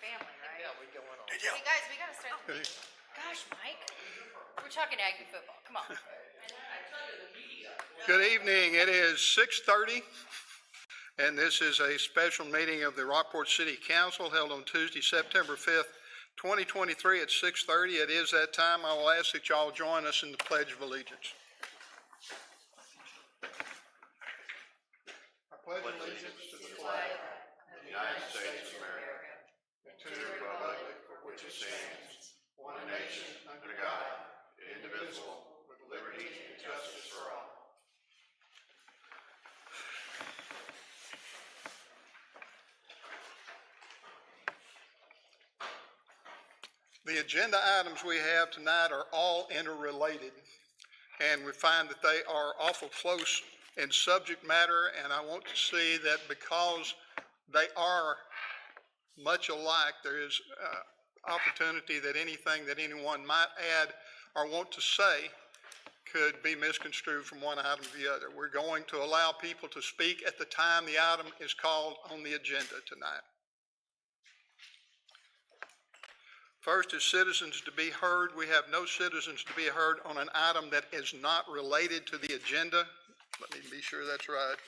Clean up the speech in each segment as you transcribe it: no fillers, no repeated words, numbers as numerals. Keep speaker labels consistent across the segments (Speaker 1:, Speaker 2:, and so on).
Speaker 1: family, right?
Speaker 2: Yeah, we going on.
Speaker 1: Hey guys, we gotta start the meeting. Gosh, Mike, we're talking Aggie football, come on.
Speaker 3: Good evening. It is 6:30, and this is a special meeting of the Rockport City Council held on Tuesday, September 5th, 2023 at 6:30. It is that time. I will ask that y'all join us in the Pledge of Allegiance. I pledge allegiance to the flag of the United States of America and to the republic for which it stands, one nation, under God, indivisible, with liberty and justice for all. The agenda items we have tonight are all interrelated, and we find that they are awful close in subject matter, and I want to see that because they are much alike, there is opportunity that anything that anyone might add or want to say could be misconstrued from one item to the other. We're going to allow people to speak at the time the item is called on the agenda tonight. First is citizens to be heard. We have no citizens to be heard on an item that is not related to the agenda. Let me be sure that's right.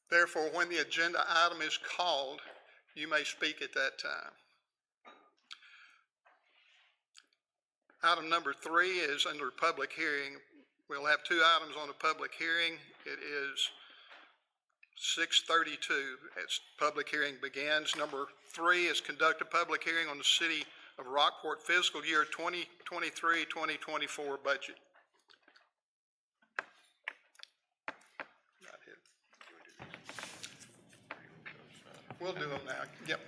Speaker 3: Therefore, when the agenda item is called, you may speak at that time. Item number 3 is under public hearing. We'll have 2 items on the public hearing. It is 6:32 as public hearing begins. Number 3 is conduct a public hearing on the City of Rockport fiscal year 2023-2024 budget. We'll do them now. Yep.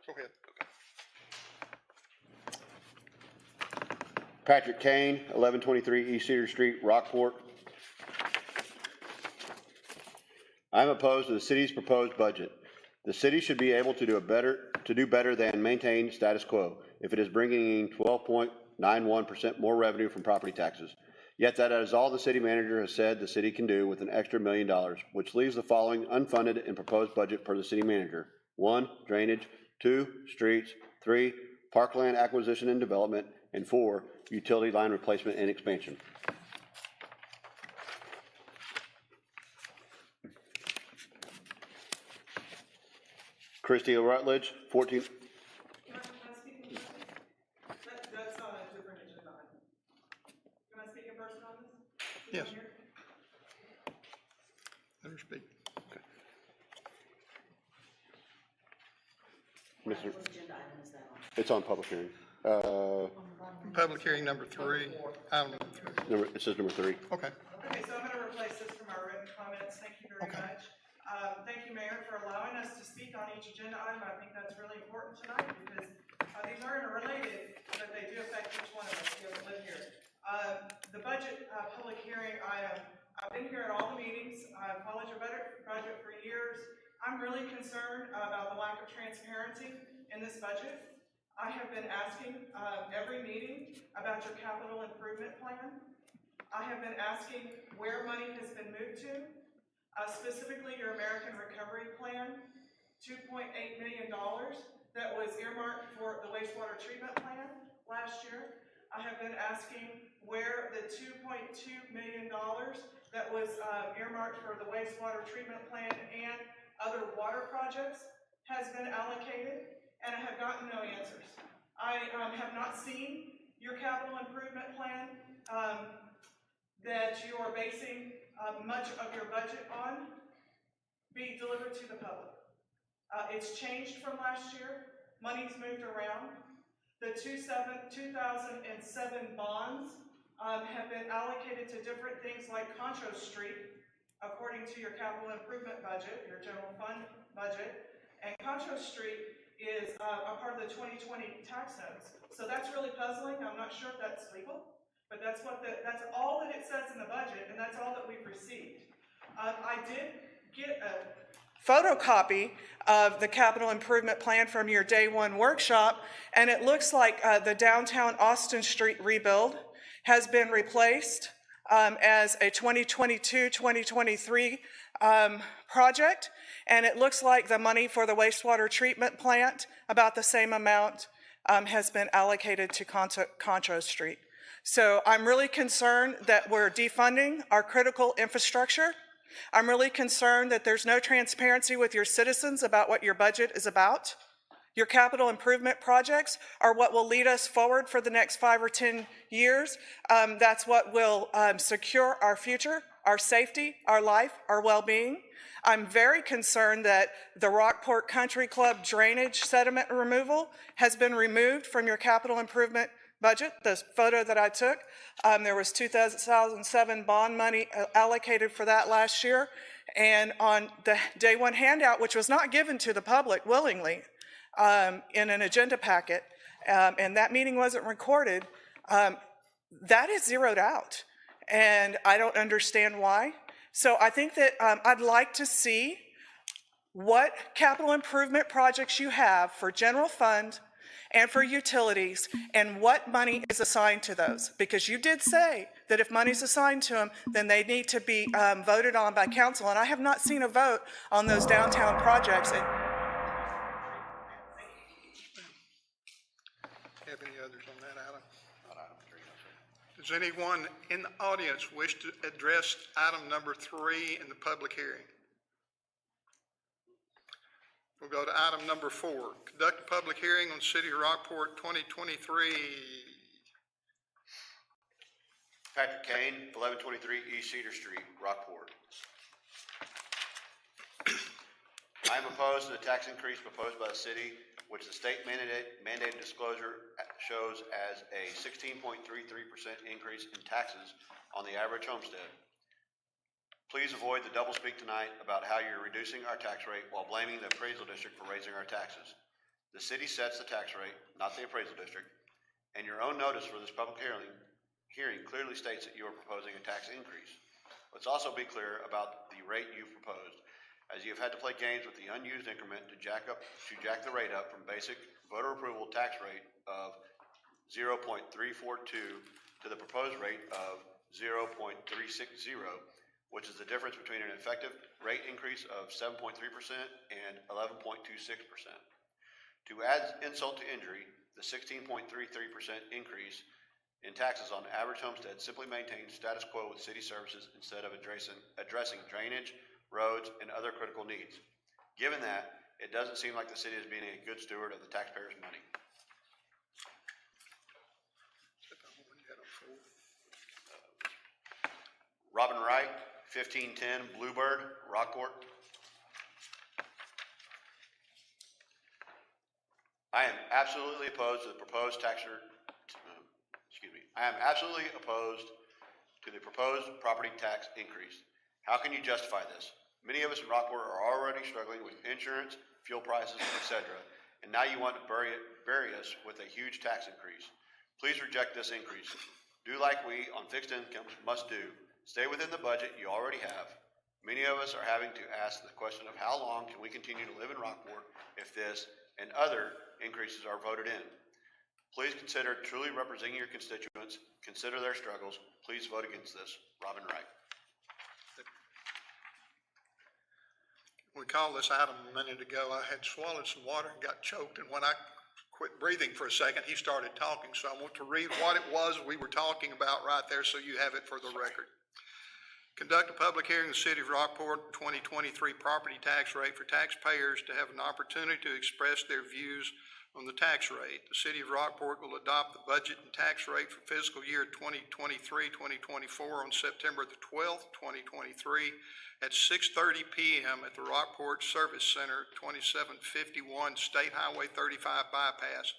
Speaker 3: Go ahead.
Speaker 4: Patrick Kane, 1123 East Cedar Street, Rockport. I'm opposed to the city's proposed budget. The city should be able to do better than maintain status quo if it is bringing in 12.91% more revenue from property taxes. Yet that is all the city manager has said the city can do with an extra $1 million, which leaves the following unfunded and proposed budget per the city manager. 1, drainage, 2, streets, 3, parkland acquisition and development, and 4, utility line replacement and expansion. Christy Rutledge, 14.
Speaker 5: That's on a different agenda item. Can I speak in person on this?
Speaker 3: Yes. Let her speak.
Speaker 4: Okay.
Speaker 6: What agenda item is that on?
Speaker 4: It's on public hearing.
Speaker 3: Public hearing number 3, item number 3.
Speaker 4: It says number 3.
Speaker 3: Okay.
Speaker 5: Okay, so I'm going to replace this from our written comments. Thank you very much. Thank you, Mayor, for allowing us to speak on each agenda item. I think that's really important tonight because these are interrelated, but they do affect each one of us who live here. The budget public hearing item, I've been here at all the meetings. I've followed your budget for years. I'm really concerned about the lack of transparency in this budget. I have been asking every meeting about your capital improvement plan. I have been asking where money has been moved to. Specifically your American Recovery Plan, $2.8 million that was earmarked for the wastewater treatment plan last year. I have been asking where the $2.2 million that was earmarked for the wastewater treatment plan and other water projects has been allocated, and I have gotten no answers. I have not seen your capital improvement plan that you are basing much of your budget on be delivered to the public. It's changed from last year. Money's moved around. The 2007 bonds have been allocated to different things like Concho Street, according to your capital improvement budget, your general fund budget. And Concho Street is a part of the 2020 tax notes. So that's really puzzling. I'm not sure if that's legal. But that's all that it says in the budget, and that's all that we've received. I did get a photocopy of the capital improvement plan from your day 1 workshop, and it looks like the downtown Austin Street rebuild has been replaced as a 2022-2023 project, and it looks like the money for the wastewater treatment plant, about the same amount, has been allocated to Concho Street. So I'm really concerned that we're defunding our critical infrastructure. I'm really concerned that there's no transparency with your citizens about what your budget is about. Your capital improvement projects are what will lead us forward for the next 5 or 10 years. That's what will secure our future, our safety, our life, our well-being. I'm very concerned that the Rockport Country Club drainage sediment removal has been removed from your capital improvement budget. The photo that I took, there was 2007 bond money allocated for that last year. And on the day one handout, which was not given to the public willingly, in an agenda packet, and that meeting wasn't recorded, that is zeroed out. And I don't understand why. So I think that I'd like to see what capital improvement projects you have for general fund and for utilities, and what money is assigned to those. Because you did say that if money's assigned to them, then they need to be voted on by council. And I have not seen a vote on those downtown projects.
Speaker 3: Have any others on that item? Does anyone in the audience wish to address item number 3 in the public hearing? We'll go to item number 4. Conduct a public hearing on City of Rockport 2023.
Speaker 4: Patrick Kane, 1123 East Cedar Street, Rockport. I am opposed to the tax increase proposed by the city, which the state mandated disclosure shows as a 16.33% increase in taxes on the average homestead. Please avoid the doublespeak tonight about how you're reducing our tax rate while blaming the appraisal district for raising our taxes. The city sets the tax rate, not the appraisal district, and your own notice for this public hearing clearly states that you are proposing a tax increase. Let's also be clear about the rate you've proposed, as you have had to play games with the unused increment to jack the rate up from basic voter approval tax rate of 0.342 to the proposed rate of 0.360, which is the difference between an effective rate increase of 7.3% and 11.26%. To add insult to injury, the 16.33% increase in taxes on average homestead simply maintains status quo with city services instead of addressing drainage, roads, and other critical needs. Given that, it doesn't seem like the city is being a good steward of the taxpayers' money. Robin Wright, 1510 Bluebird, Rockport. I am absolutely opposed to the proposed property tax increase. How can you justify this? Many of us in Rockport are already struggling with insurance, fuel prices, etc., and now you want to bury us with a huge tax increase. Please reject this increase. Do like we on fixed incomes must do. Stay within the budget you already have. Many of us are having to ask the question of how long can we continue to live in Rockport if this and other increases are voted in. Please consider truly representing your constituents. Consider their struggles. Please vote against this. Robin Wright.
Speaker 3: We called this item a minute ago. I had swallowed some water and got choked, and when I quit breathing for a second, he started talking. So I want to read what it was we were talking about right there so you have it for the record. Conduct a public hearing in the City of Rockport 2023 property tax rate for taxpayers to have an opportunity to express their views on the tax rate. The City of Rockport will adopt the budget and tax rate for fiscal year 2023-2024 on September the 12th, 2023 at 6:30 p.m. at the Rockport Service Center, 2751 State Highway 35 bypass,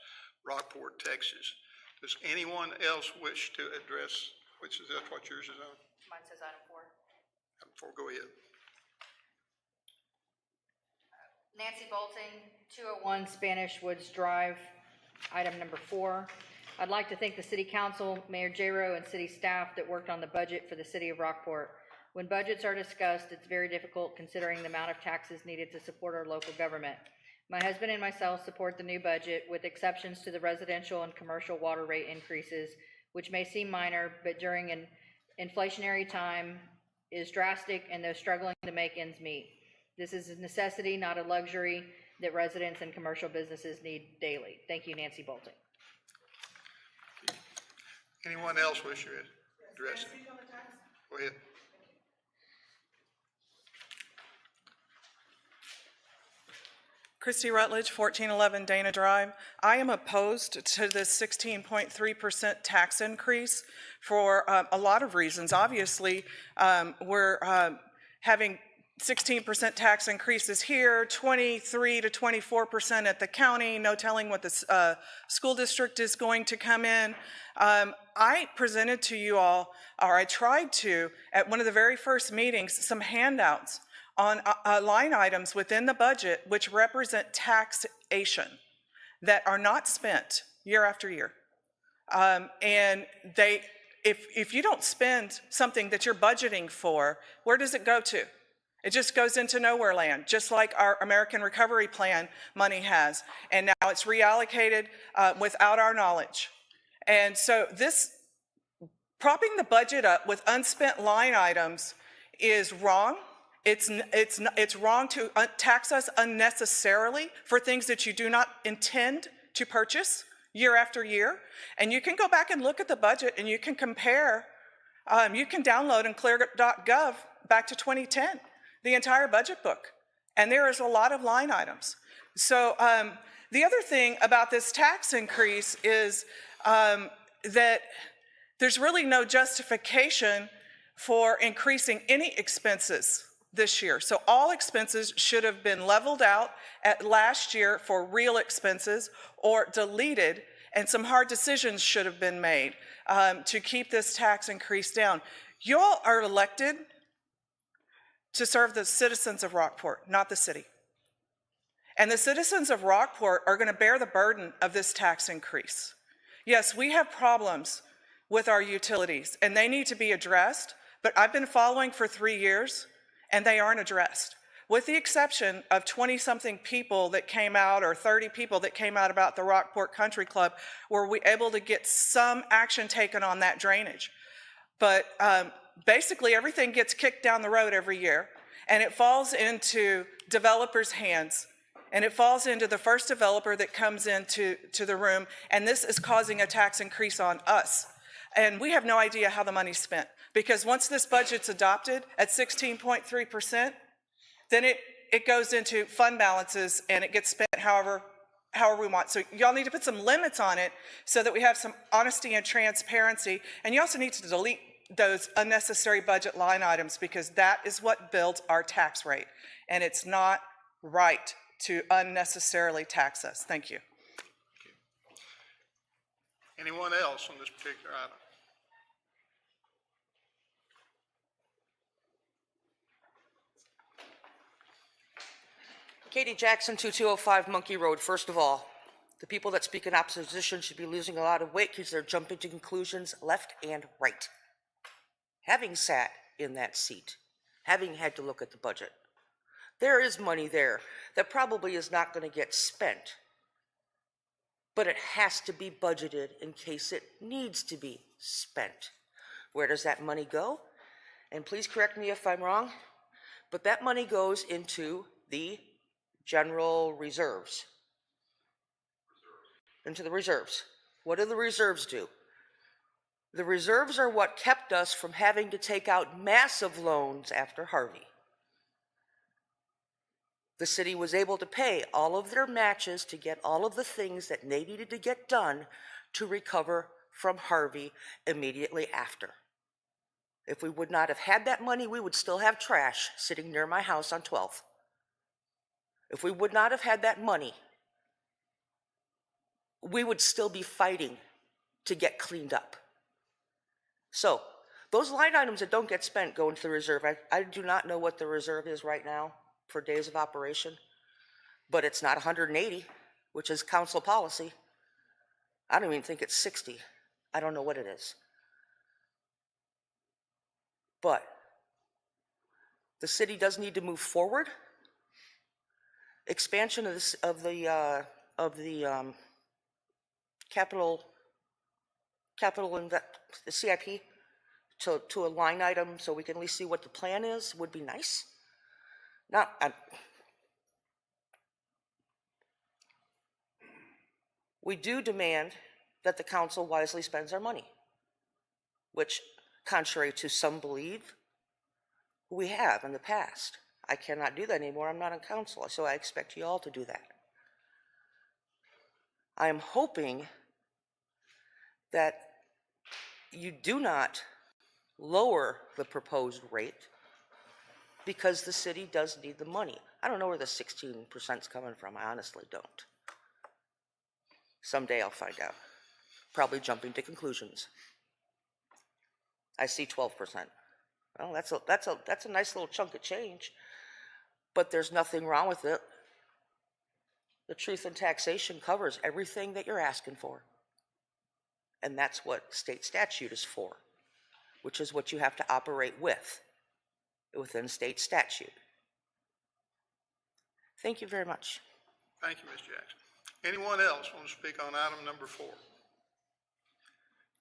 Speaker 3: Rockport, Texas. Does anyone else wish to address, which is that what yours is on?
Speaker 1: Mine says item 4.
Speaker 3: Item 4, go ahead.
Speaker 1: Nancy Bolting, 201 Spanish Woods Drive, item number 4. I'd like to thank the City Council, Mayor Jero, and City staff that worked on the budget for the City of Rockport. When budgets are discussed, it's very difficult considering the amount of taxes needed to support our local government. My husband and myself support the new budget with exceptions to the residential and commercial water rate increases, which may seem minor, but during an inflationary time is drastic and they're struggling to make ends meet. This is a necessity, not a luxury, that residents and commercial businesses need daily. Thank you, Nancy Bolton.
Speaker 3: Anyone else wish to address it?
Speaker 5: Speak on the tax?
Speaker 3: Go ahead.
Speaker 5: Christy Rutledge, 1411 Dana Drive. I am opposed to this 16.3% tax increase for a lot of reasons. Obviously, we're having 16% tax increases here, 23 to 24% at the county, no telling what the school district is going to come in. I presented to you all, or I tried to, at one of the very first meetings, some handouts on line items within the budget which represent taxation that are not spent year after year. And if you don't spend something that you're budgeting for, where does it go to? It just goes into nowhere land, just like our American Recovery Plan money has. And now it's reallocated without our knowledge. And so this, propping the budget up with unspent line items is wrong. It's wrong to tax us unnecessarily for things that you do not intend to purchase year after year. And you can go back and look at the budget and you can compare, you can download in clear.gov back to 2010, the entire budget book. And there is a lot of line items. So the other thing about this tax increase is that there's really no justification for increasing any expenses this year. So all expenses should have been leveled out at last year for real expenses or deleted, and some hard decisions should have been made to keep this tax increase down. You all are elected to serve the citizens of Rockport, not the city. And the citizens of Rockport are going to bear the burden of this tax increase. Yes, we have problems with our utilities, and they need to be addressed, but I've been following for 3 years, and they aren't addressed. With the exception of 20-something people that came out, or 30 people that came out about the Rockport Country Club, were we able to get some action taken on that drainage. But basically everything gets kicked down the road every year, and it falls into developers' hands, and it falls into the first developer that comes into the room, and this is causing a tax increase on us. And we have no idea how the money's spent, because once this budget's adopted at 16.3%, then it goes into fund balances and it gets spent however we want. So y'all need to put some limits on it so that we have some honesty and transparency. And you also need to delete those unnecessary budget line items, because that is what builds our tax rate. And it's not right to unnecessarily tax us. Thank you.
Speaker 3: Anyone else on this particular item?
Speaker 2: Katie Jackson, 2205 Monkey Road. First of all, the people that speak in opposition should be losing a lot of weight because they're jumping to conclusions left and right. Having sat in that seat, having had to look at the budget, there is money there that probably is not going to get spent, but it has to be budgeted in case it needs to be spent. Where does that money go? And please correct me if I'm wrong, but that money goes into the general reserves. Into the reserves. What do the reserves do? The reserves are what kept us from having to take out massive loans after Harvey. The city was able to pay all of their matches to get all of the things that they needed to get done to recover from Harvey immediately after. If we would not have had that money, we would still have trash sitting near my house on 12th. If we would not have had that money, we would still be fighting to get cleaned up. So those line items that don't get spent go into the reserve. I do not know what the reserve is right now for days of operation, but it's not 180, which is council policy. I don't even think it's 60. I don't know what it is. But the city does need to move forward. Expansion of the capital the CIP to a line item so we can at least see what the plan is would be nice. We do demand that the council wisely spends our money, which, contrary to some believe, we have in the past. I cannot do that anymore. I'm not on council, so I expect you all to do that. I am hoping that you do not lower the proposed rate because the city does need the money. I don't know where the 16% is coming from. I honestly don't. Someday I'll find out. Probably jumping to conclusions. I see 12%. Well, that's a nice little chunk of change, but there's nothing wrong with it. The truth in taxation covers everything that you're asking for. And that's what state statute is for, which is what you have to operate within state statute. Thank you very much.
Speaker 3: Thank you, Ms. Jackson. Anyone else want to speak on item number 4?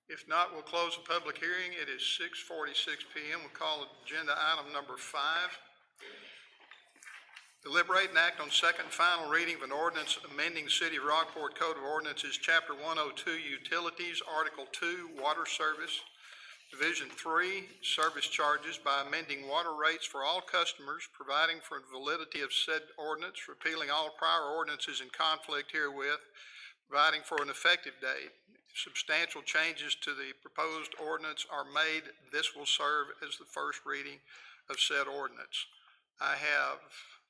Speaker 3: If not, we'll close the public hearing. It is 6:46 p.m. We'll call agenda item number 5. Deliberate and act on second and final reading of an ordinance amending City of Rockport Code of Ordinances, Chapter 102, Utilities, Article 2, Water Service, Division 3, Service Charges by amending water rates for all customers, providing for validity of said ordinance, repealing all prior ordinances in conflict herewith, providing for an effective date. If substantial changes to the proposed ordinance are made, this will serve as the first reading of said ordinance. I have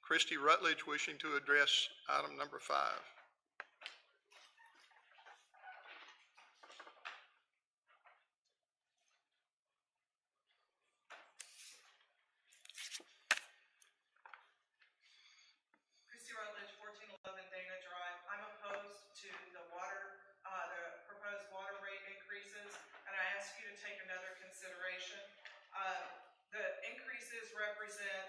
Speaker 3: Christy Rutledge wishing to address item number 5.
Speaker 5: Christy Rutledge, 1411 Dana Drive. I'm opposed to the proposed water rate increases, and I ask you to take another consideration. The increases represent,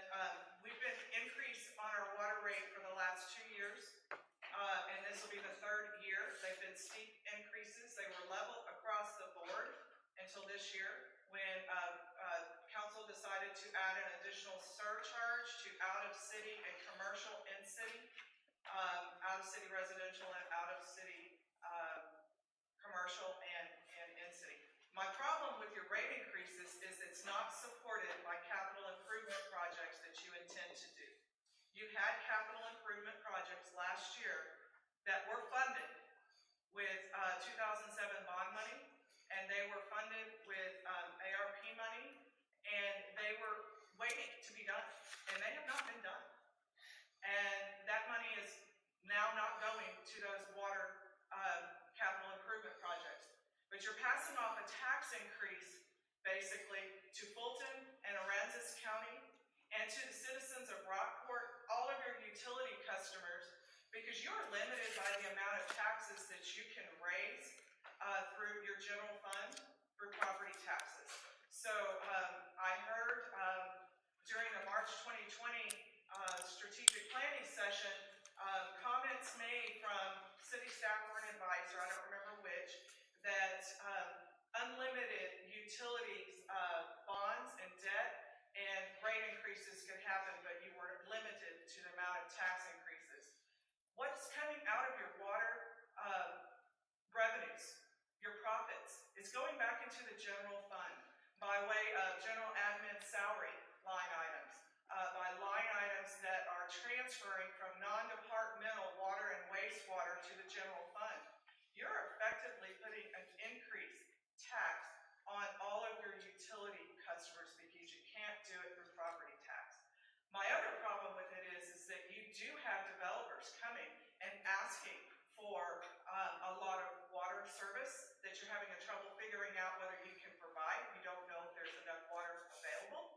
Speaker 5: we've been increased on our water rate for the last 2 years, and this will be the 3rd year. They've been steep increases. They were level across the board until this year when council decided to add an additional surcharge to out-of-city and commercial in-city, out-of-city residential and out-of-city commercial and in-city. My problem with your rate increases is it's not supported by capital improvement projects that you intend to do. You had capital improvement projects last year that were funded with 2007 bond money, and they were funded with ARP money, and they were waiting to be done, and they have not been done. And that money is now not going to those water capital improvement projects. But you're passing off a tax increase, basically, to Fulton and Aransas County and to the citizens of Rockport, all of your utility customers, because you're limited by the amount of taxes that you can raise through your general fund, through property taxes. So I heard during the March 2020 strategic planning session, comments made from city staff or an advisor, I don't remember which, that unlimited utilities, bonds and debt and rate increases could happen, but you were limited to the amount of tax increases. What's coming out of your water revenues, your profits, is going back into the general fund by way of general admin salary line items, by line items that are transferring from non-departmental water and wastewater to the general fund. You're effectively putting an increased tax on all of your utility customers because you can't do it through property tax. My other problem with it is that you do have developers coming and asking for a lot of water service that you're having trouble figuring out whether you can provide. You don't know if there's enough water available.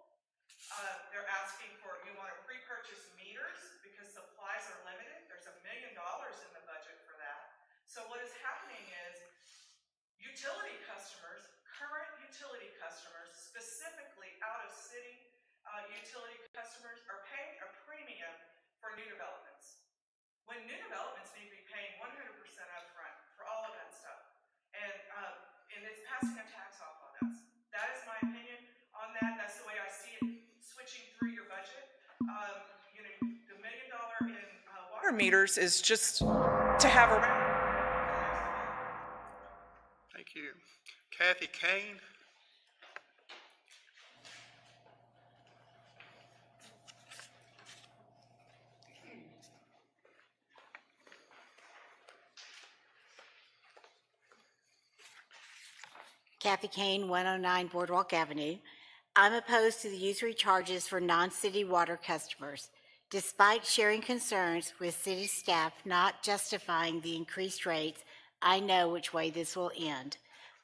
Speaker 5: They're asking for, you want to pre-purchase meters because supplies are limited. There's $1 million in the budget for that. So what is happening is utility customers, current utility customers, specifically out-of-city utility customers, are paying a premium for new developments, when new developments need to be paying 100% upfront for all of that stuff. And it's passing a tax off on us. That is my opinion. that. That's the way I see it switching through your budget. You know, the $1 million in water meters is just to have around.
Speaker 3: Thank you. Kathy Kane?
Speaker 6: Kathy Kane, 109 Boardwalk Avenue. I'm opposed to the usury charges for non-city water customers. Despite sharing concerns with city staff not justifying the increased rates, I know which way this will end.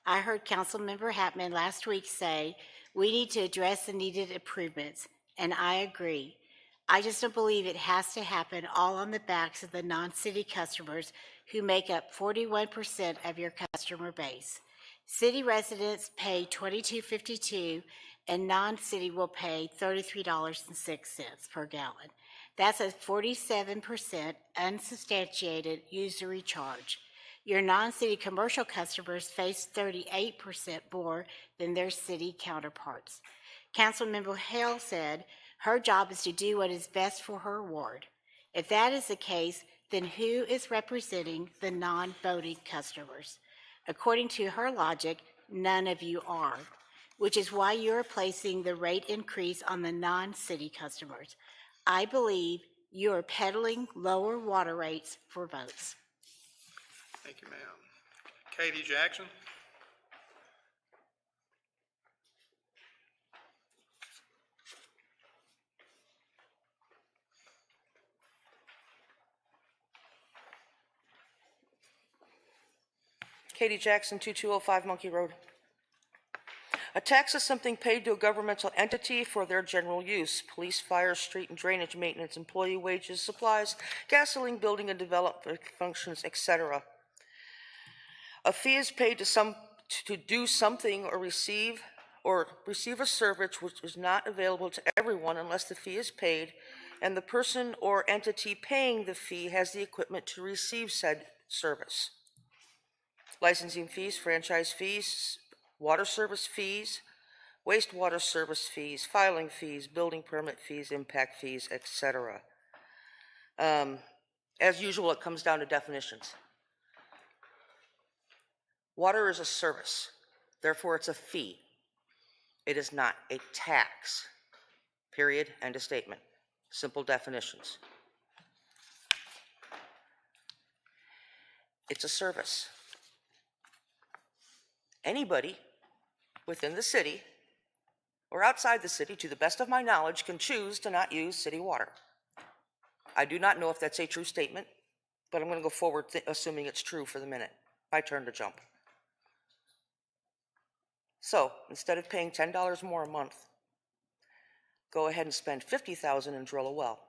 Speaker 6: I heard Councilmember Hatman last week say we need to address the needed improvements, and I agree. I just don't believe it has to happen all on the backs of the non-city customers who make up 41% of your customer base. City residents pay $22.52 and non-city will pay $33.06 per gallon. That's a 47% unsubstantiated usury charge. Your non-city commercial customers face 38% more than their city counterparts. Councilmember Hale said her job is to do what is best for her ward. If that is the case, then who is representing the non-voting customers? According to her logic, none of you are, which is why you're placing the rate increase on the non-city customers. I believe you are peddling lower water rates for votes.
Speaker 3: Thank you, ma'am. Katie Jackson?
Speaker 2: Katie Jackson, 2205 Monkey Road. A tax is something paid to a governmental entity for their general use: police, fire, street and drainage maintenance, employee wages, supplies, gasoline, building and development functions, etc. A fee is paid to do something or receive a service which is not available to everyone unless the fee is paid and the person or entity paying the fee has the equipment to receive said service. Licensing fees, franchise fees, water service fees, wastewater service fees, filing fees, building permit fees, impact fees, etc. As usual, it comes down to definitions. Water is a service, therefore it's a fee. It is not a tax. Period. End of statement. Simple definitions. It's a service. Anybody within the city or outside the city, to the best of my knowledge, can choose to not use city water. I do not know if that's a true statement, but I'm going to go forward assuming it's true for the minute. My turn to jump. So instead of paying $10 more a month, go ahead and spend $50,000 and drill a well.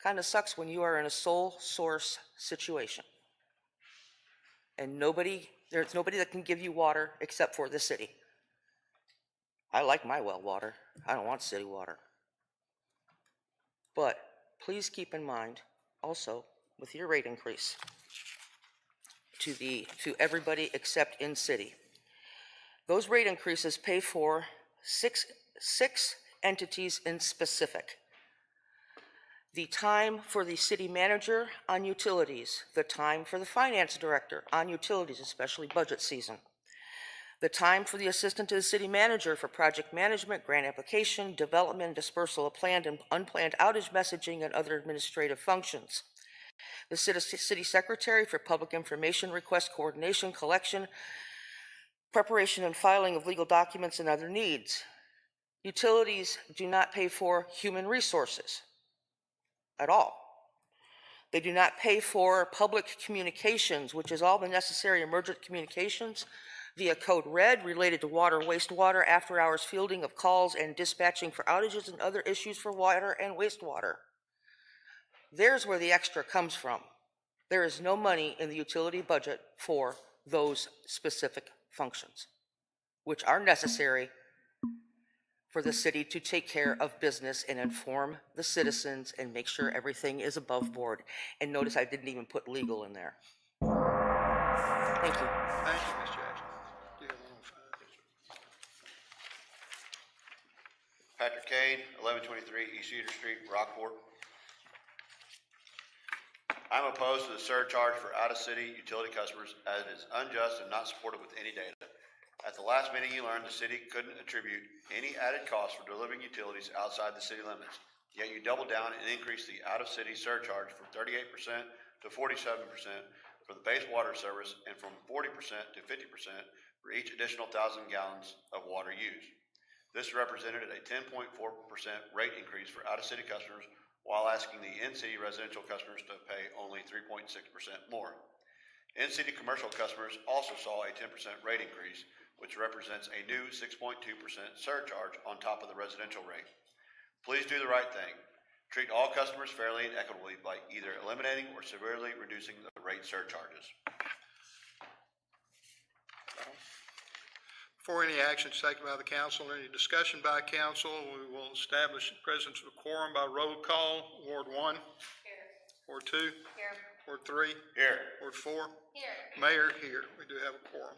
Speaker 2: Kind of sucks when you are in a sole source situation and there's nobody that can give you water except for the city. I like my well water. I don't want city water. But please keep in mind also with your rate increase to everybody except in city. Those rate increases pay for six entities in specific. The time for the city manager on utilities, the time for the finance director on utilities, especially budget season, the time for the assistant to the city manager for project management, grant application, development, dispersal of planned and unplanned outage messaging, and other administrative functions, the city secretary for public information request coordination, collection, preparation and filing of legal documents, and other needs. Utilities do not pay for human resources at all. They do not pay for public communications, which is all the necessary emergent communications via code red related to water, wastewater, after hours fielding of calls and dispatching for outages and other issues for water and wastewater. There's where the extra comes from. There is no money in the utility budget for those specific functions, which are necessary for the city to take care of business and inform the citizens and make sure everything is above board. And notice I didn't even put legal in there. Thank you.
Speaker 3: Thank you, Ms. Jackson. You have 105.
Speaker 4: Patrick Kane, 1123 East Cedar Street, Rockport. I'm opposed to the surcharge for out-of-city utility customers as it is unjust and not supported with any data. At the last meeting, you learned the city couldn't attribute any added cost for delivering utilities outside the city limits. Yet you doubled down and increased the out-of-city surcharge from 38% to 47% for the base water service and from 40% to 50% for each additional 1,000 gallons of water used. This represented a 10.4% rate increase for out-of-city customers while asking the in-city residential customers to pay only 3.6% more. In-city commercial customers also saw a 10% rate increase, which represents a new 6.2% surcharge on top of the residential rate. Please do the right thing. Treat all customers fairly and equitably by either eliminating or severely reducing the rate surcharges.
Speaker 3: Before any action is taken by the council or any discussion by council, we will establish the presence of a quorum by roll call. Ward 1. Here. Ward 2. Here. Ward 3.
Speaker 4: Here.
Speaker 3: Ward 4.
Speaker 1: Here.
Speaker 3: Mayor here. We do have a quorum.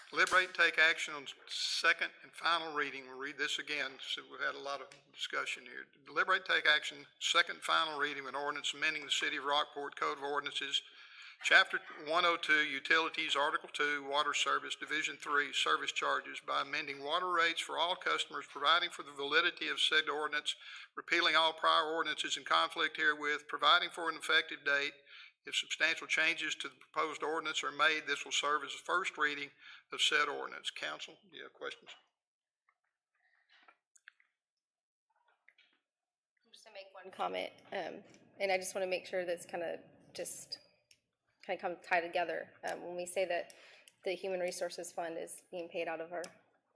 Speaker 3: Deliberate and take action on second and final reading. We'll read this again, so we've had a lot of discussion here. Deliberate and take action, second and final reading of an ordinance amending the City of Rockport Code of Ordinances, Chapter 102, Utilities, Article 2, Water Service, Division 3, Service Charges by amending water rates for all customers, providing for the validity of said ordinance, repealing all prior ordinances in conflict herewith, providing for an effective date. If substantial changes to the proposed ordinance are made, this will serve as a first reading of said ordinance. Council, do you have questions?
Speaker 7: I'm just gonna make one comment, and I just want to make sure that's kind of come tie together. When we say that the Human Resources Fund is being paid out of our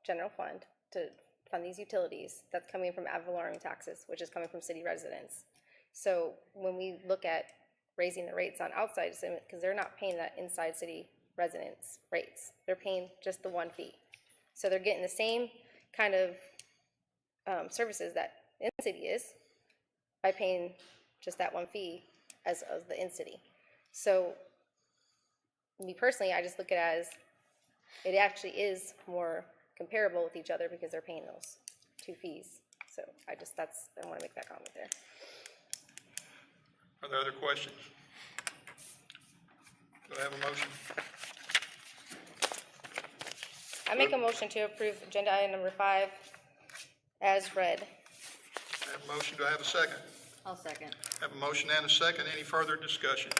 Speaker 7: general fund to fund these utilities, that's coming from ad valorem taxes, which is coming from city residents. So when we look at raising the rates on outside, because they're not paying that inside city residents rates, they're paying just the one fee. So they're getting the same kind of services that in-city is by paying just that one fee as the in-city. So me personally, I just look at it as it actually is more comparable with each other because they're paying those two fees. So I want to make that comment there.
Speaker 3: Are there other questions? Do I have a motion?
Speaker 7: I make a motion to approve agenda item number 5 as read.
Speaker 3: I have a motion. Do I have a second?
Speaker 1: I'll second.
Speaker 3: I have a motion and a second. Any further discussion?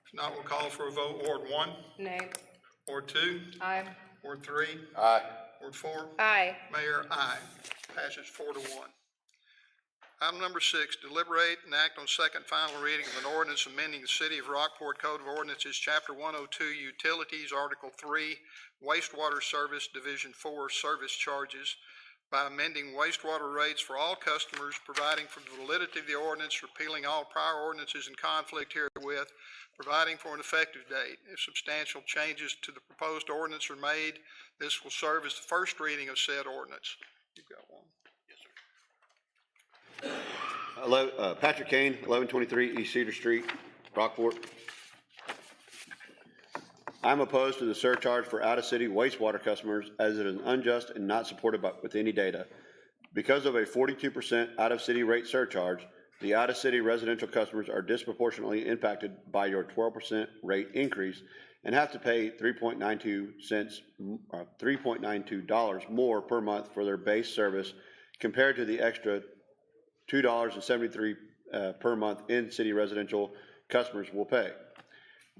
Speaker 3: If not, we'll call for a vote. Ward 1.
Speaker 1: Nay.
Speaker 3: Ward 2.
Speaker 1: Aye.
Speaker 3: Ward 3.
Speaker 4: Aye.
Speaker 3: Ward 4.
Speaker 7: Aye.
Speaker 3: Mayor, aye. Passes 4-1. Item number 6, deliberate and act on second and final reading of an ordinance amending the City of Rockport Code of Ordinances, Chapter 102, Utilities, Article 3, Wastewater Service, Division 4, Service Charges by amending wastewater rates for all customers, providing for the validity of the ordinance, repealing all prior ordinances in conflict herewith, providing for an effective date. If substantial changes to the proposed ordinance are made, this will serve as the first reading of said ordinance. You've got one.
Speaker 4: Patrick Kane, 1123 East Cedar Street, Rockport. I'm opposed to the surcharge for out-of-city wastewater customers as it is unjust and not supported with any data. Because of a 42% out-of-city rate surcharge, the out-of-city residential customers are disproportionately impacted by your 12% rate increase and have to pay $3.92 more per month for their base service compared to the extra $2.73 per month in-city residential customers will pay.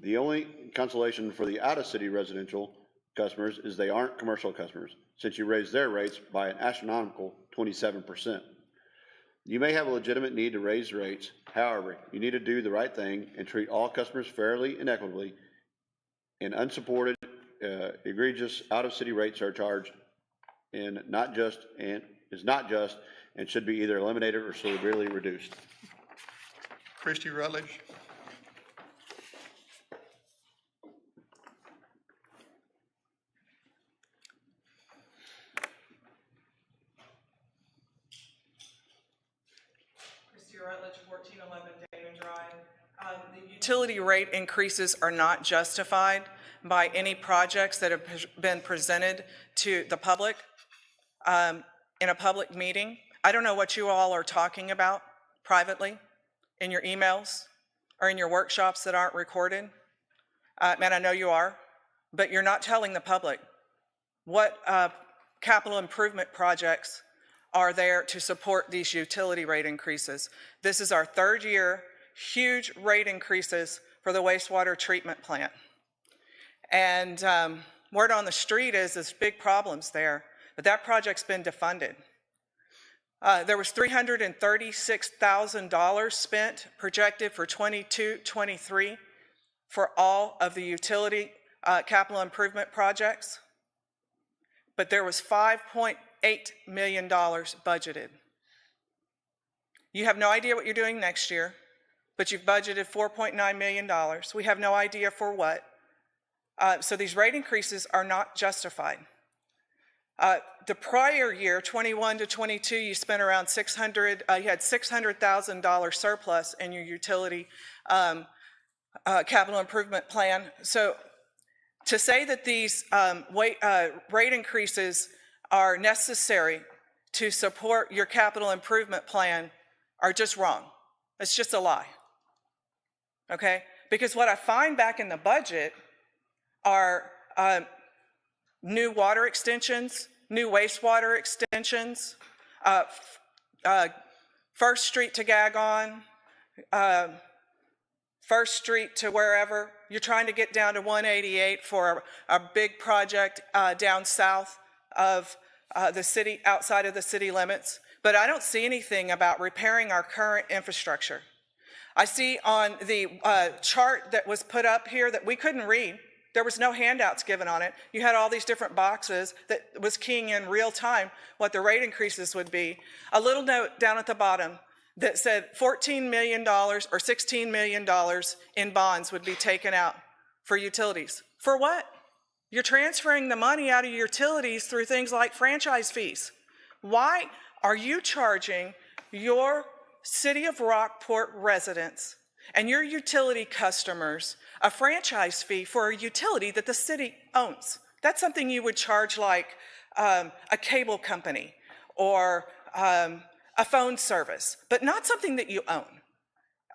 Speaker 4: The only consolation for the out-of-city residential customers is they aren't commercial customers, since you raise their rates by an astronomical 27%. You may have a legitimate need to raise rates. However, you need to do the right thing and treat all customers fairly and equitably. An unsupported, egregious out-of-city rate surcharge is not just and should be either eliminated or severely reduced.
Speaker 3: Christy Rutledge.
Speaker 5: Christie Rutledge, 1411 Damon Drive. The utility rate increases are not justified by any projects that have been presented to the public in a public meeting. I don't know what you all are talking about privately in your emails or in your workshops that aren't recorded. And I know you are, but you're not telling the public what capital improvement projects are there to support these utility rate increases. This is our third year, huge rate increases for the wastewater treatment plant. And word on the street is there's big problems there, but that project's been defunded. There was $336,000 spent projected for 22-23 for all of the utility capital improvement projects, but there was $5.8 million budgeted. You have no idea what you're doing next year, but you've budgeted $4.9 million. We have no idea for what. So these rate increases are not justified. The prior year, 21 to 22, you spent around you had $600,000 surplus in your utility capital improvement plan. So to say that these rate increases are necessary to support your capital improvement plan are just wrong. It's just a lie, okay? Because what I find back in the budget are new water extensions, new wastewater extensions, First Street to Gagon, First Street to wherever. You're trying to get down to 188 for a big project down south of the city, outside of the city limits. But I don't see anything about repairing our current infrastructure. I see on the chart that was put up here that we couldn't read. There was no handouts given on it. You had all these different boxes that was keying in real time what the rate increases would be. A little note down at the bottom that said $14 million or $16 million in bonds would be taken out for utilities. For what? You're transferring the money out of your utilities through things like franchise fees. Why are you charging your City of Rockport residents and your utility customers a franchise fee for a utility that the city owns? That's something you would charge like a cable company or a phone service, but not something that you own.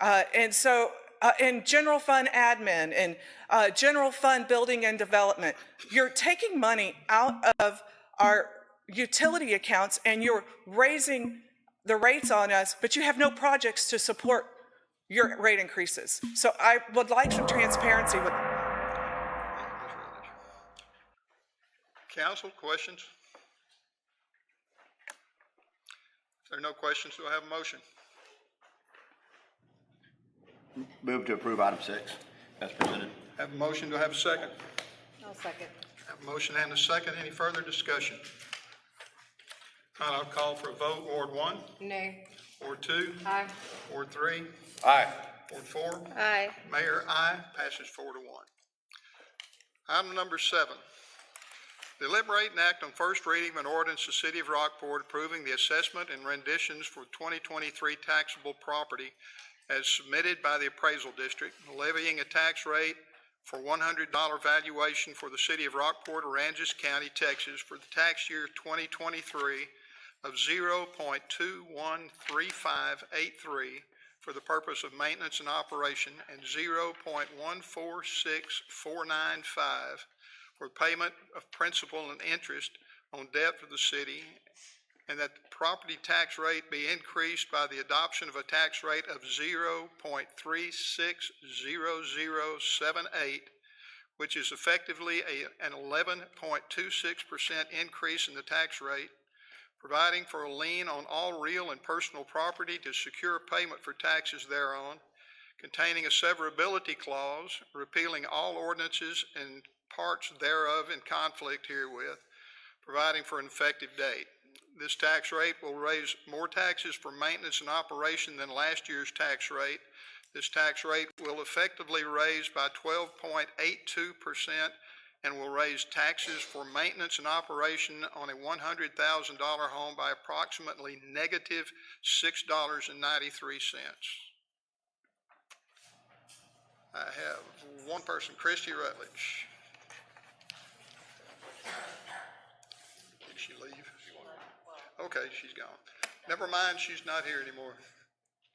Speaker 5: And so in general fund admin and general fund building and development, you're taking money out of our utility accounts and you're raising the rates on us, but you have no projects to support your rate increases. So I would like some transparency with.
Speaker 3: Council, questions? If there are no questions, do I have a motion?
Speaker 4: Move to approve item 6 as presented.
Speaker 3: Have a motion, do I have a second?
Speaker 1: I'll second.
Speaker 3: Have a motion and a second. Any further discussion? I'll call for a vote. Ward 1?
Speaker 1: Nay.
Speaker 3: Ward 2?
Speaker 1: Aye.
Speaker 3: Ward 3?
Speaker 4: Aye.
Speaker 3: Ward 4?
Speaker 7: Aye.
Speaker 3: Mayor, aye. Passes 4-1. Item number 7. Deliberate and act on first reading of an ordinance to the City of Rockport approving the assessment and renditions for 2023 taxable property as submitted by the appraisal district, levying a tax rate for $100 valuation for the City of Rockport, Aransas County, Texas for the tax year 2023 of 0.213583 for the purpose of maintenance and operation, and 0.146495 for payment of principal and interest on debt for the city, and that the property tax rate be increased by the adoption of a tax rate of 0.360078, which is effectively an 11.26% increase in the tax rate, providing for a lien on all real and personal property to secure payment for taxes thereon, containing a severability clause, repealing all ordinances and parts thereof in conflict herewith, providing for an effective date. This tax rate will raise more taxes for maintenance and operation than last year's tax rate. This tax rate will effectively raise by 12.82% and will raise taxes for maintenance and operation on a $100,000 home by approximately negative $6.93. I have one person, Christy Rutledge. Did she leave? Okay, she's gone. Never mind, she's not here anymore.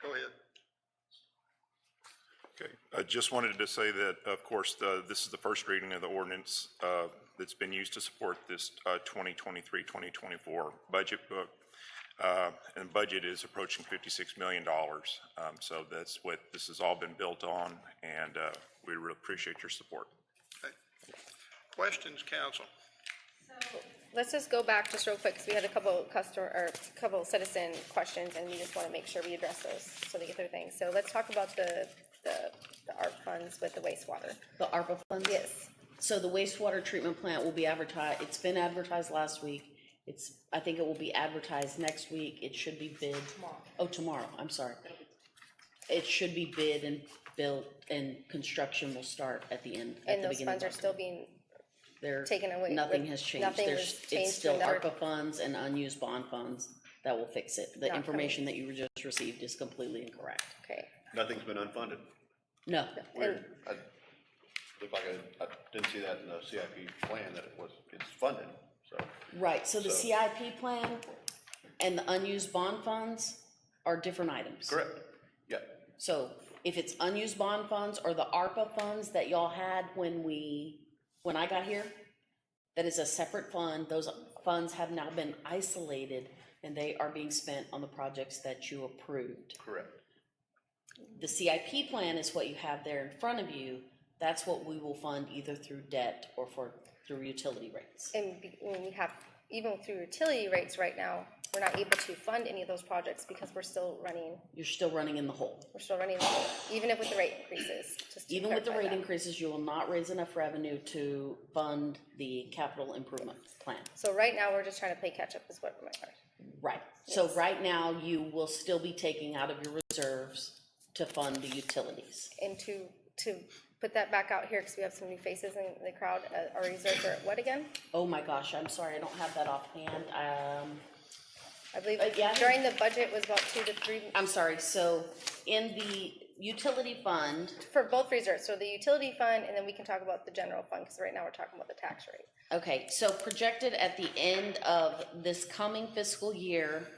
Speaker 3: Go ahead.
Speaker 8: Okay, I just wanted to say that, of course, this is the first reading of the ordinance that's been used to support this 2023-2024 budget book. And budget is approaching $56 million. So that's what this has all been built on, and we really appreciate your support.
Speaker 3: Okay. Questions, council?
Speaker 7: Let's just go back just real quick, because we had a couple citizen questions, and we just want to make sure we address those so they get their things. So let's talk about the ARP funds with the wastewater.
Speaker 9: The ARPA funds?
Speaker 7: Yes.
Speaker 9: So the wastewater treatment plant will be advertised, it's been advertised last week. I think it will be advertised next week. It should be bid. Tomorrow. Oh, tomorrow, I'm sorry. It should be bid and built, and construction will start at the end, at
Speaker 7: And
Speaker 9: the
Speaker 7: those
Speaker 9: beginning.
Speaker 7: funds are still being
Speaker 9: They're
Speaker 7: taken away.
Speaker 9: Nothing has changed.
Speaker 7: Nothing was
Speaker 9: It's
Speaker 7: changed to
Speaker 9: still
Speaker 7: another-
Speaker 9: ARPA funds and unused bond funds that will fix it. The
Speaker 7: Not
Speaker 9: information that you just received is completely incorrect.
Speaker 7: Okay.
Speaker 4: Nothing's been unfunded.
Speaker 9: No,
Speaker 4: Weird. Looked like I didn't see that in the CIP plan that it's funded, so.
Speaker 9: right, so the
Speaker 4: So-
Speaker 9: CIP plan and the unused bond funds are different items.
Speaker 4: Correct. Yeah.
Speaker 9: So if it's unused bond funds or the ARPA funds that y'all had when I got here, that is a separate fund. Those funds have now been isolated, and they are being spent on the projects that you approved.
Speaker 4: Correct.
Speaker 7: Mm-hmm.
Speaker 9: The CIP plan is what you have there in front of you. That's what we will fund either through debt or through utility rates.
Speaker 7: And when we have, even through utility rates right now, we're not able to fund any of those projects because we're still running
Speaker 9: You're still running in the hole.
Speaker 7: even if with the rate increases. Just to
Speaker 9: Even with the
Speaker 7: clarify
Speaker 9: rate
Speaker 7: that.
Speaker 9: increases, you will not raise enough revenue to fund the capital improvement plan.
Speaker 7: So right now, we're just trying to play catch up is what my question.
Speaker 9: Right. So right now, you will still be taking out of your reserves to fund the utilities.
Speaker 7: And to put that back out here, because we have some new faces in the crowd, our reserves are at what again?
Speaker 9: Oh my gosh, I'm sorry, I don't have that offhand.
Speaker 7: I believe
Speaker 9: yeah.
Speaker 7: during the budget was about 2 to 3,
Speaker 9: I'm sorry, so in the utility fund,
Speaker 7: for both reserves, so the utility fund, and then we can talk about the general fund, because right now we're talking about the tax rate.
Speaker 9: okay, so projected at the end of this coming fiscal year,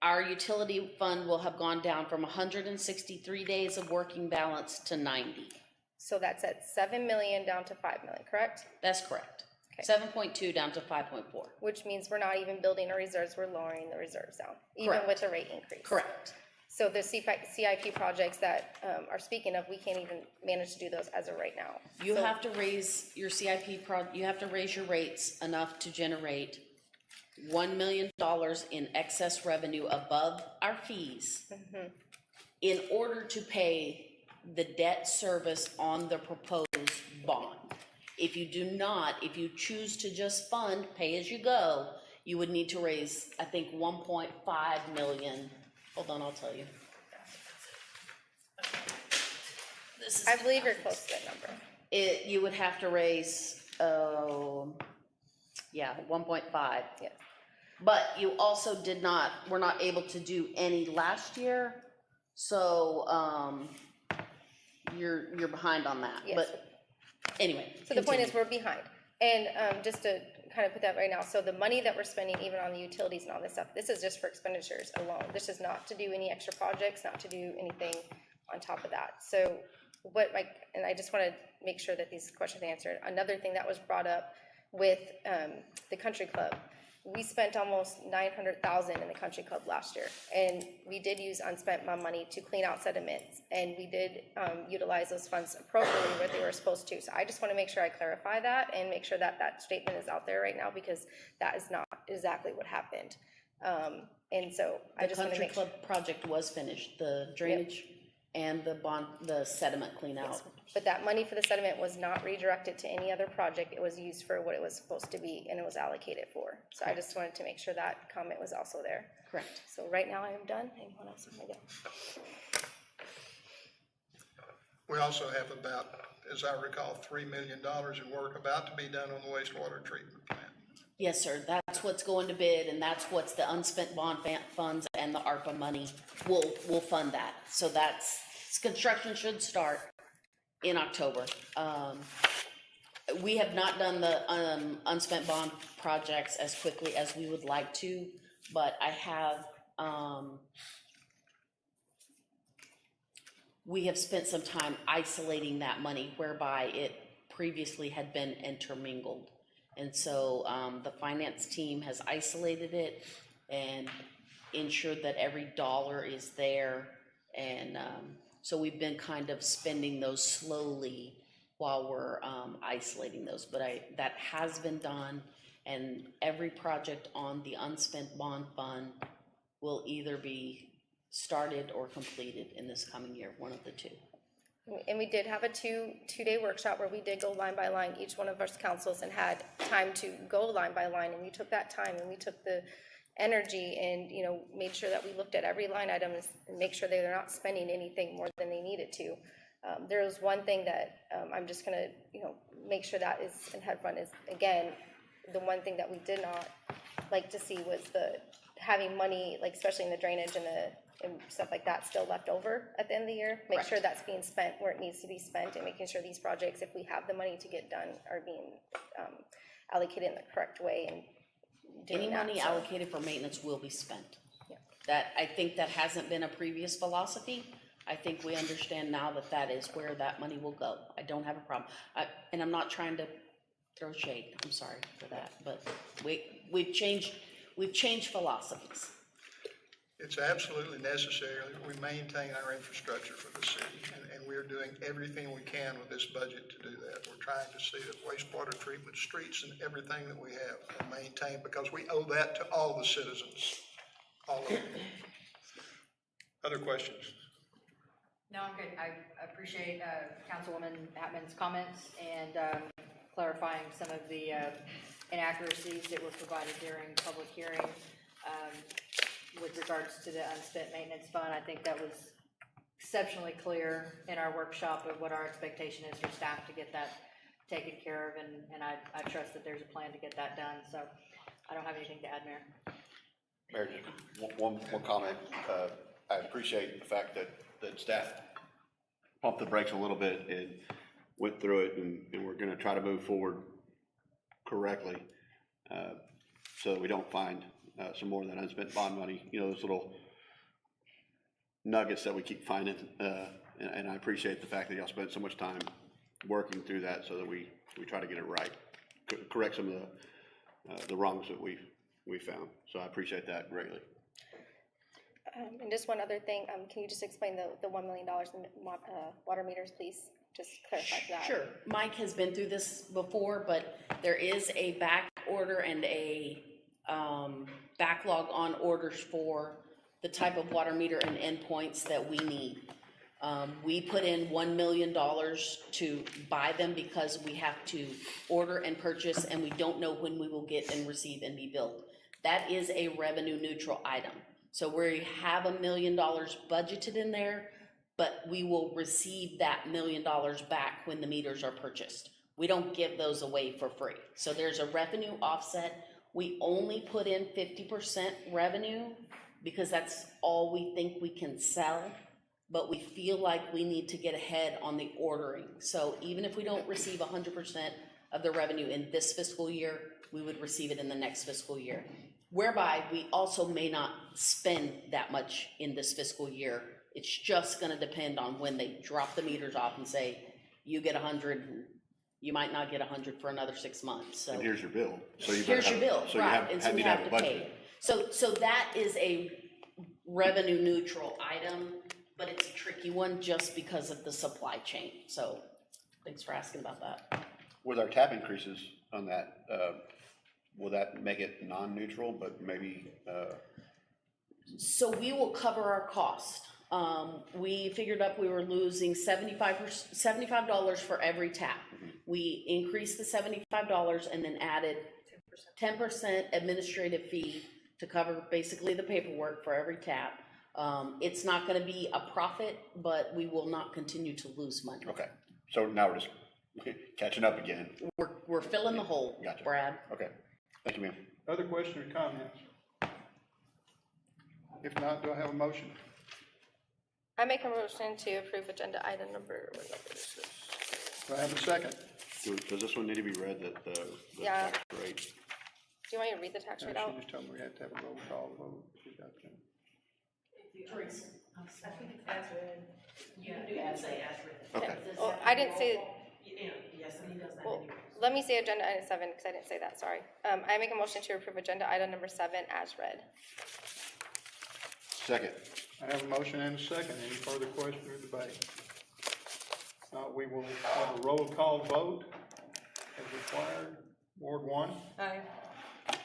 Speaker 9: our utility fund will have gone down from 163 days of working balance to 90.
Speaker 7: So that's at 7 million down to 5 million, correct?
Speaker 9: That's correct.
Speaker 7: Okay.
Speaker 9: 7.2 down to 5.4.
Speaker 7: Which means we're not even building our reserves, we're lowering the reserves down, even
Speaker 9: Correct.
Speaker 7: with the rate increase.
Speaker 9: Correct.
Speaker 7: So the CIP projects that are speaking of, we can't even manage to do those as of right now.
Speaker 9: You
Speaker 7: So-
Speaker 9: have to raise your you have to raise your rates enough to generate $1 million in excess revenue above our fees in order to pay the debt service on the proposed bond. If you do not, if you choose to just fund, pay as you go, you would need to raise, I think, 1.5 million. Hold on, I'll tell you. This is,
Speaker 7: I believe you're close to that number.
Speaker 9: you would have to raise, 1.5.
Speaker 7: Yeah.
Speaker 9: But you also were not able to do any last year, so, you're behind on that.
Speaker 7: Yes.
Speaker 9: But anyway.
Speaker 7: So the point
Speaker 9: continue.
Speaker 7: is, we're behind. And just to kind of put that right now, so the money that we're spending even on the utilities and all this stuff, this is just for expenditures alone. This is not to do any extra projects, not to do anything on top of that. So and I just want to make sure that these questions are answered. Another thing that was brought up with the country club, we spent almost $900,000 in the country club last year, and we did use unspent money to clean out sediments, and we did utilize those funds appropriately where they were supposed to. So I just want to make sure I clarify that and make sure that that statement is out there right now, because that is not exactly what happened. And so I just want to
Speaker 9: The
Speaker 7: make
Speaker 9: country
Speaker 7: sure.
Speaker 9: club project was finished, the drainage and the sediment clean out.
Speaker 7: But that money for the sediment was not redirected to any other project. It was used for what it was supposed to be, and it was allocated for. So I just wanted to make sure that comment was also there.
Speaker 9: Correct.
Speaker 7: So right now I am done. Anyone else want to go?
Speaker 3: We also have about, as I recall, $3 million in work about to be done on the wastewater treatment plant.
Speaker 9: Yes, sir, that's what's going to bid, and that's what's the unspent bond funds and the ARPA money will fund that. So construction should start in October. We have not done the unspent bond projects as quickly as we would like to, but I have, we have spent some time isolating that money whereby it previously had been intermingled. And so the finance team has isolated it and ensured that every dollar is there. And so we've been kind of spending those slowly while we're isolating those. But that has been done, and every project on the unspent bond fund will either be started or completed in this coming year, one of the two.
Speaker 7: And we did have a two-day workshop where we did go line by line, each one of our councils, and had time to go line by line, and we took that time and we took the energy and, you know, made sure that we looked at every line item and make sure they're not spending anything more than they needed to. There was one thing that I'm just gonna, you know, make sure that is in head front is, again, the one thing that we did not like to see was having money, like especially in the drainage and stuff like that, still left over at the end of the year. Make sure that's being spent where it needs to be spent, and making sure these projects, if we have the money to get done, are being allocated in the correct way. And
Speaker 9: any money allocated for maintenance will be spent. That, I think that hasn't been a previous philosophy. I think we understand now that that is where that money will go. I don't have a problem. And I'm not trying to throw shade, I'm sorry for that, but we've changed philosophies.
Speaker 3: It's absolutely necessary that we maintain our infrastructure for the city, and we're doing everything we can with this budget to do that. We're trying to see that wastewater treatment, streets, and everything that we have are maintained, because we owe that to all the citizens, all of them. Other questions?
Speaker 1: No, I'm good. I appreciate Councilwoman Hatman's comments and clarifying some of the inaccuracies that were provided during public hearing. With regards to the unspent maintenance fund, I think that was exceptionally clear in our workshop of what our expectation is for staff to get that taken care of, and I trust that there's a plan to get that done, so I don't have anything to add, Mayor.
Speaker 4: Mayor, just one comment. I appreciate the fact that staff pumped the brakes a little bit and went through it, and we're gonna try to move forward correctly, so that we don't find some more of that unspent bond money, you know, those little nuggets that we keep finding, and I appreciate the fact that y'all spent so much time working through that so that we try to get it right, correct some of the wrongs that we found. So I appreciate that greatly.
Speaker 7: And just one other thing, can you just explain the $1 million in water meters, please? Just clarify that.
Speaker 9: Sure. Mike has been through this before, but there is a back order and a backlog on orders for the type of water meter and endpoints that we need. We put in $1 million to buy them because we have to order and purchase, and we don't know when we will get and receive and be billed. That is a revenue neutral item. So we have $1 million budgeted in there, but we will receive that $1 million back when the meters are purchased. We don't give those away for free. So there's a revenue offset. We only put in 50% revenue because that's all we think we can sell, but we feel like we need to get ahead on the ordering. So even if we don't receive 100% of the revenue in this fiscal year, we would receive it in the next fiscal year, whereby we also may not spend that much in this fiscal year. It's just gonna depend on when they drop the meters off and say, you get 100, you might not get 100 for another 6 months, so.
Speaker 4: And here's your bill. So you
Speaker 9: Here's your bill,
Speaker 4: so
Speaker 9: right, and so you have to
Speaker 4: budget.
Speaker 9: pay. So that is a revenue neutral item, but it's a tricky one just because of the supply chain. So thanks for asking about that.
Speaker 4: With our tap increases on that, will that make it non-neutral, but maybe,
Speaker 9: So we will cover our cost. We figured up we were losing $75 for every tap. We increased the $75 and then added 10% administrative fee to cover basically the paperwork for every tap. It's not gonna be a profit, but we will not continue to lose money.
Speaker 4: Okay, so now we're just catching up again.
Speaker 9: We're filling the hole,
Speaker 4: Gotcha.
Speaker 9: Brad.
Speaker 4: Okay, thank you, ma'am.
Speaker 3: Other questions or comments? If not, do I have a motion?
Speaker 7: I make a motion to approve agenda item number, what number is this?
Speaker 3: Do I have a second?
Speaker 4: Does this one need to be read, that the
Speaker 7: Yeah.
Speaker 4: tax rate?
Speaker 7: Do you want me to read the tax rate out?
Speaker 3: She just told me we had to have a roll call vote. She got that.
Speaker 4: Okay,
Speaker 7: Well, I didn't say. Well, let me say agenda item 7, because I didn't say that, sorry. I make a motion to approve agenda item number 7 as read.
Speaker 4: second.
Speaker 3: I have a motion and a second. Any further question or debate? We will have a roll call vote as required. Ward 1?
Speaker 1: Aye.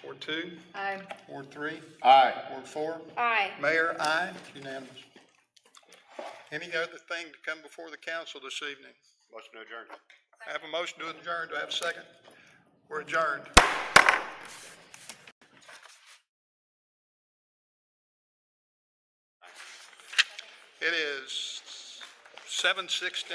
Speaker 3: Ward 2?
Speaker 1: Aye.
Speaker 3: Ward 3?
Speaker 4: Aye.
Speaker 3: Ward 4?
Speaker 7: Aye.
Speaker 3: Mayor, aye. Unanimous. Any other thing to come before the council this evening?
Speaker 4: Motion to adjourn.
Speaker 3: I have a motion to adjourn. Do I have a second? We're adjourned. It is 7:16.